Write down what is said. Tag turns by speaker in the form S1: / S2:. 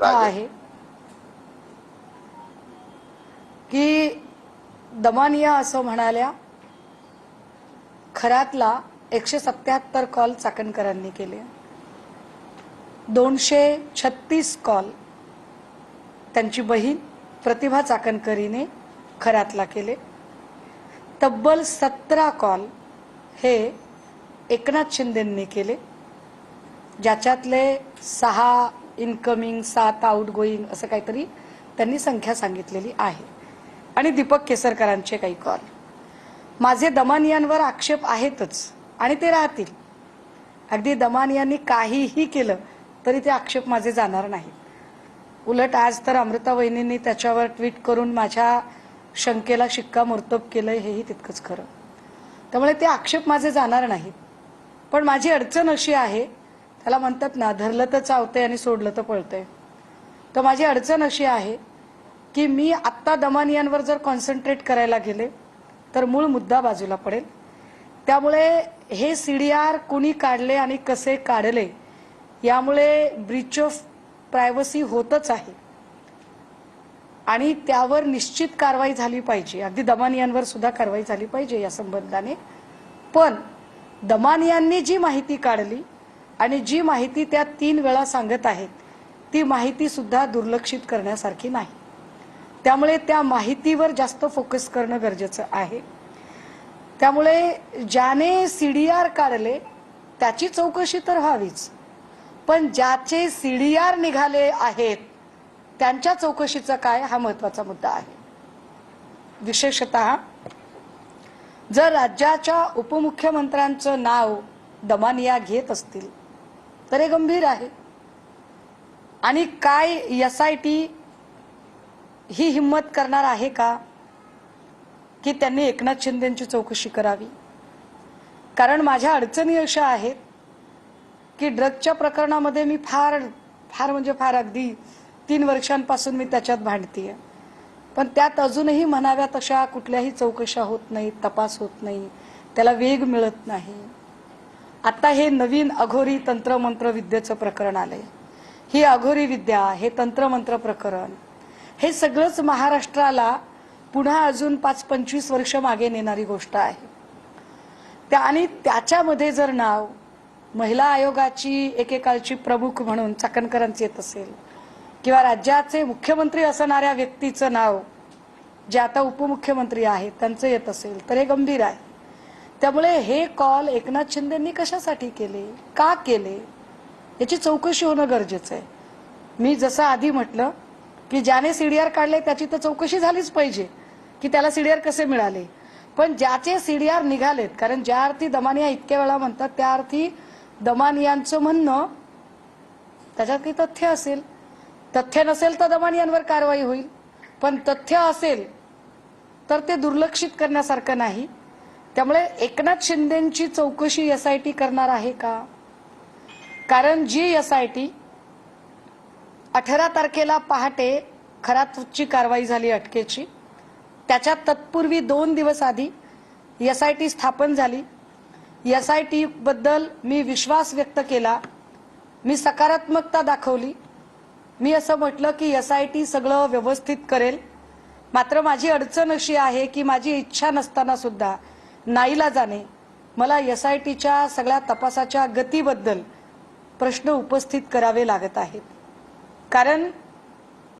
S1: हा आहे की दमानिया असं म्हणाल्या खरातला 177 कॉल चाकणकरांनी केले, 236 कॉल त्यांची बहीण प्रतिभा चाकणकरीने खरातला केले, तब्बल 17 कॉल हे एकनाथ शिंदेंनी केले, ज्याच्यातले 6 इनकमिंग 7 आउटगोईंग असं काहीतरी त्यांनी संख्या सांगितलेली आहे, आणि दीपक केसरकरांचे काही कॉल. माझे दमानियांवर आक्षेप आहेतच आणि ते राहतील. अगदी दमानियांनी काहीही केलं तरी ते आक्षेप माझे जाणार नाहीत. उलट आज तर अमृता वहिनींनी त्याच्यावर ट्विट करून माझ्या शंकेला शिक्कामोर्तब केलंय, हेही तितकंच खरं. त्यामुळे ते आक्षेप माझे जाणार नाहीत. पण माझी अडचण अशी आहे, त्याला म्हणतात ना, धरलं तर चावतंय आणि सोडलं तर पळतंय. तर माझी अडचण अशी आहे की मी आत्ता दमानियांवर जर कॉन्सन्ट्रेट करायला गेले तर मूळ मुद्दा बाजूला पडेल. त्यामुळे हे सीडीआर कुणी काढले आणि कसे काढले यामुळे ब्रीच ऑफ प्रायव्हसी होतच आहे आणि त्यावर निश्चित कारवाई झाली पाहिजे. अगदी दमानियांवर सुद्धा कारवाई झाली पाहिजे या संबंधाने. पण दमानियांनी जी माहिती काढली आणि जी माहिती त्या 3 वेळा सांगत आहेत ती माहिती सुद्धा दुर्लक्षित करण्यासारखी नाही. त्यामुळे त्या माहितीवर जास्त फोकस करणं गरजेचं आहे. त्यामुळे ज्याने सीडीआर काढले त्याची चौकशी तर व्हावीच, पण ज्याचे सीडीआर निघाले आहेत त्यांच्या चौकशीचं काय, हा महत्त्वाचा मुद्दा आहे. विशेषतः जर राज्याच्या उपमुख्यमंत्र्यांचं नाव दमानिया घेत असतील तर हे गंभीर आहे. आणि काय SIT ही हिम्मत करणार आहे का की त्यांनी एकनाथ शिंदेंची चौकशी करावी? कारण माझ्या अडचणी अशा आहेत की ड्रगच्या प्रकरणामध्ये मी फार म्हणजे फार अगदी 3 वर्षांपासून मी त्याच्यात भांडतीये, पण त्यात अजूनही म्हणाव्या तशा कुठल्याही चौकशा होत नाहीत, तपास होत नाही, त्याला वेग मिळत नाही. आता हे नवीन अघोरी तंत्रमंत्र विद्येचं प्रकरण आलंय. ही अघोरी विद्या, हे तंत्रमंत्र प्रकरण, हे सगळंच महाराष्ट्राला पुन्हा अजून 5-25 वर्ष मागे नेणारी गोष्ट आहे. आणि त्याच्यामध्ये जर नाव महिला आयोगाची एकेकाळची प्रमुख म्हणून चाकणकरांचे येत असेल किंवा राज्याचे मुख्यमंत्री असणाऱ्या व्यक्तीचं नाव जे आता उपमुख्यमंत्री आहेत त्यांचं येत असेल तर हे गंभीर आहे. त्यामुळे हे कॉल एकनाथ शिंदेंनी कशासाठी केले, का केले, याची चौकशी होणं गरजेचं आहे. मी जसं आधी म्हटलं की ज्याने सीडीआर काढले त्याची तर चौकशी झालीच पाहिजे की त्याला सीडीआर कसे मिळाले. पण ज्याचे सीडीआर निघालेत, कारण ज्या अर्थी दमानिया इतक्या वेळा म्हणतात त्या अर्थी दमानियांचं म्हणणं त्याच्यात काही तथ्य असेल, तथ्य नसेल तर दमानियांवर कारवाई होईल, पण तथ्य असेल तर ते दुर्लक्षित करण्यासारखं नाही. त्यामुळे एकनाथ शिंदेंची चौकशी SIT करणार आहे का? कारण जी SIT 18 तारखेला पहाटे खरातची कारवाई झाली अटकेची, त्याच्या तत्पूर्वी 2 दिवस आधी SIT स्थापन झाली. SIT बद्दल मी विश्वास व्यक्त केला, मी सकारात्मकता दाखवली. मी असं म्हटलं की SIT सगळं व्यवस्थित करेल. मात्र माझी अडचण अशी आहे की माझी इच्छा नसताना सुद्धा नाईलाजाने मला SITच्या सगळ्या तपासाच्या गतीबद्दल प्रश्न उपस्थित करावे लागत आहेत. कारण